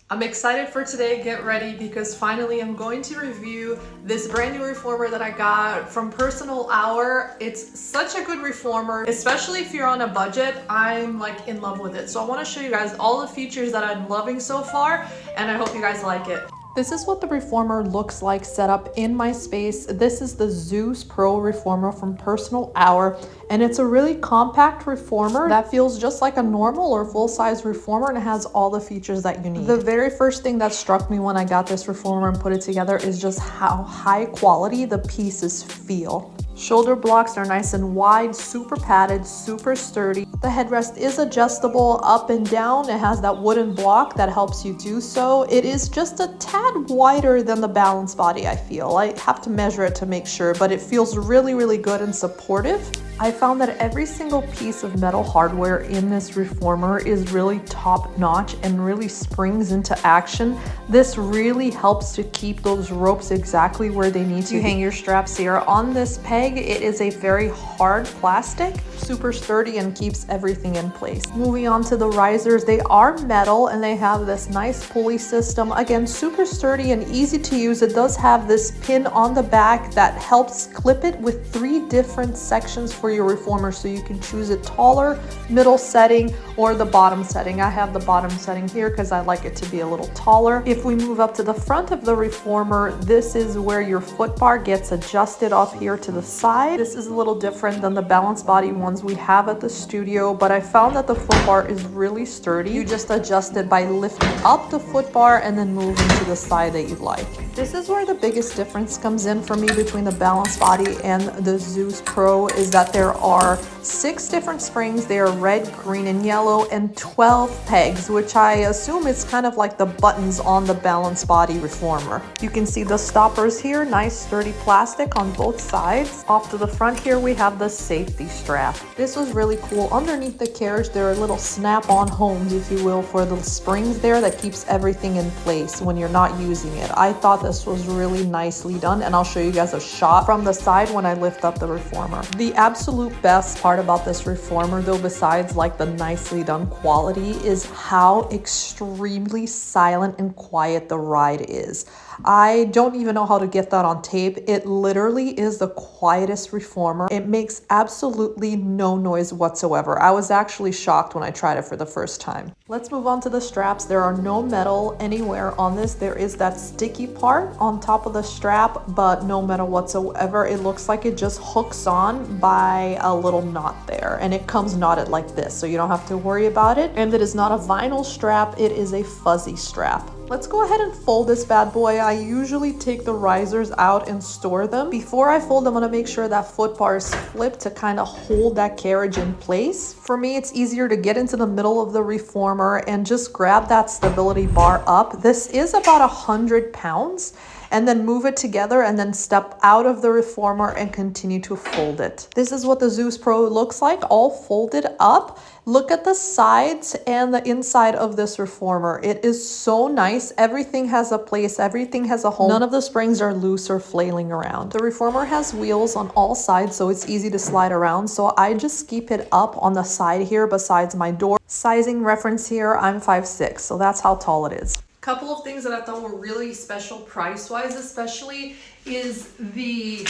I'm excited for today. Get ready because finally I'm going to review this brand new reformer that I got from Personal Hour. It's such a good reformer, especially if you're on a budget. I'm like in love with it. So I want to show you guys all the features that I'm loving so far, and I hope you guys like it. This is what the reformer looks like set up in my space. This is the Zeus Pro Reformer from Personal Hour, and it's a really compact reformer that feels just like a normal or full-size reformer, and it has all the features that you need. The very first thing that struck me when I got this reformer and put it together is just how high quality the pieces feel. Shoulder blocks are nice and wide, super padded, super sturdy. The headrest is adjustable up and down. It has that wooden block that helps you do so. It is just a tad wider than the balance body, I feel. I have to measure it to make sure, but it feels really, really good and supportive. I found that every single piece of metal hardware in this reformer is really top notch and really springs into action. This really helps to keep those ropes exactly where they need to. You hang your straps here on this peg. It is a very hard plastic, super sturdy, and keeps everything in place. Moving on to the risers, they are metal and they have this nice pulley system. Again, super sturdy and easy to use. It does have this pin on the back that helps clip it with 3 different sections for your reformer, so you can choose a taller, middle setting, or the bottom setting. I have the bottom setting here because I like it to be a little taller. If we move up to the front of the reformer, this is where your foot bar gets adjusted off here to the side. This is a little different than the balance body ones we have at the studio, but I found that the foot bar is really sturdy. You just adjust it by lifting up the foot bar and then moving to the side that you'd like. This is where the biggest difference comes in for me between the balance body and the Zeus Pro, is that there are 6 different springs. They are red, green, and yellow, and 12 pegs, which I assume is kind of like the buttons on the balance body reformer. You can see the stoppers here, nice sturdy plastic on both sides. Off to the front here, we have the safety strap. This was really cool. Underneath the carriage, there are little snap-on homes, if you will, for the springs there that keeps everything in place when you're not using it. I thought this was really nicely done, and I'll show you guys a shot from the side when I lift up the reformer. The absolute best part about this reformer, though, besides like the nicely done quality, is how extremely silent and quiet the ride is. I don't even know how to get that on tape. It literally is the quietest reformer. It makes absolutely no noise whatsoever. I was actually shocked when I tried it for the first time. Let's move on to the straps. There are no metal anywhere on this. There is that sticky part on top of the strap, but no metal whatsoever. It looks like it just hooks on by a little knot there, and it comes knotted like this, so you don't have to worry about it. And it is not a vinyl strap, it is a fuzzy strap. Let's go ahead and fold this bad boy. I usually take the risers out and store them. Before I fold, I'm gonna make sure that foot bar is flipped to kind of hold that carriage in place. For me, it's easier to get into the middle of the reformer and just grab that stability bar up. This is about 100 pounds. And then move it together and then step out of the reformer and continue to fold it. This is what the Zeus Pro looks like, all folded up. Look at the sides and the inside of this reformer. It is so nice. Everything has a place, everything has a home. None of the springs are loose or flailing around. The reformer has wheels on all sides, so it's easy to slide around. So I just keep it up on the side here besides my door. Sizing reference here, I'm 5'6", so that's how tall it is. Couple of things that I thought were really special price-wise, especially, is the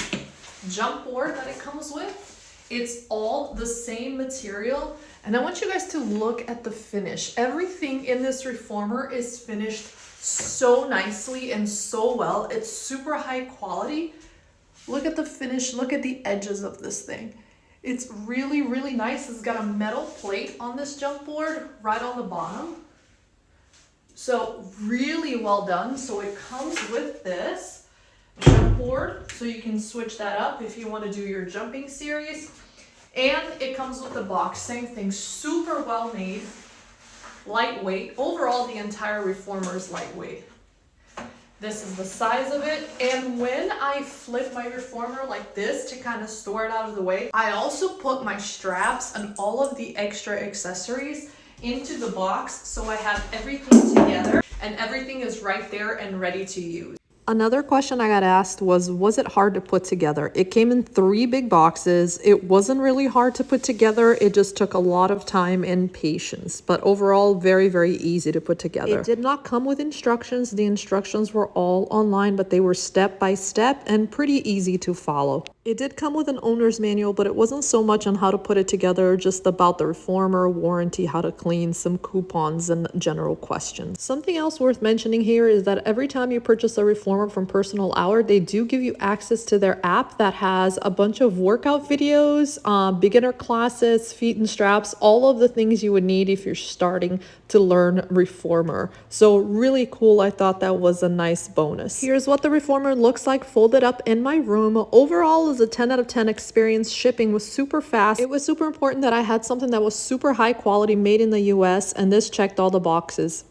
jump board that it comes with. It's all the same material, and I want you guys to look at the finish. Everything in this reformer is finished so nicely and so well. It's super high quality. Look at the finish, look at the edges of this thing. It's really, really nice. It's got a metal plate on this jump board right on the bottom. So really well done. So it comes with this jump board, so you can switch that up if you want to do your jumping series. And it comes with the box, same thing, super well made, lightweight. Overall, the entire reformer is lightweight. This is the size of it. And when I flip my reformer like this to kind of store it out of the way, I also put my straps and all of the extra accessories into the box, so I have everything together and everything is right there and ready to use. Another question I got asked was it hard to put together? It came in 3 big boxes. It wasn't really hard to put together. It just took a lot of time and patience, but overall very, very easy to put together. It did not come with instructions. The instructions were all online, but they were step by step and pretty easy to follow. It did come with an owner's manual, but it wasn't so much on how to put it together, just about the reformer, warranty, how to clean, some coupons, and general questions. Something else worth mentioning here is that every time you purchase a reformer from Personal Hour, they do give you access to their app that has a bunch of workout videos, beginner classes, feet and straps, all of the things you would need if you're starting to learn reformer. So really cool. I thought that was a nice bonus. Here's what the reformer looks like folded up in my room. Overall is a 10 out of 10 experience. Shipping was super fast. It was super important that I had something that was super high quality, made in the US, and this checked all the boxes.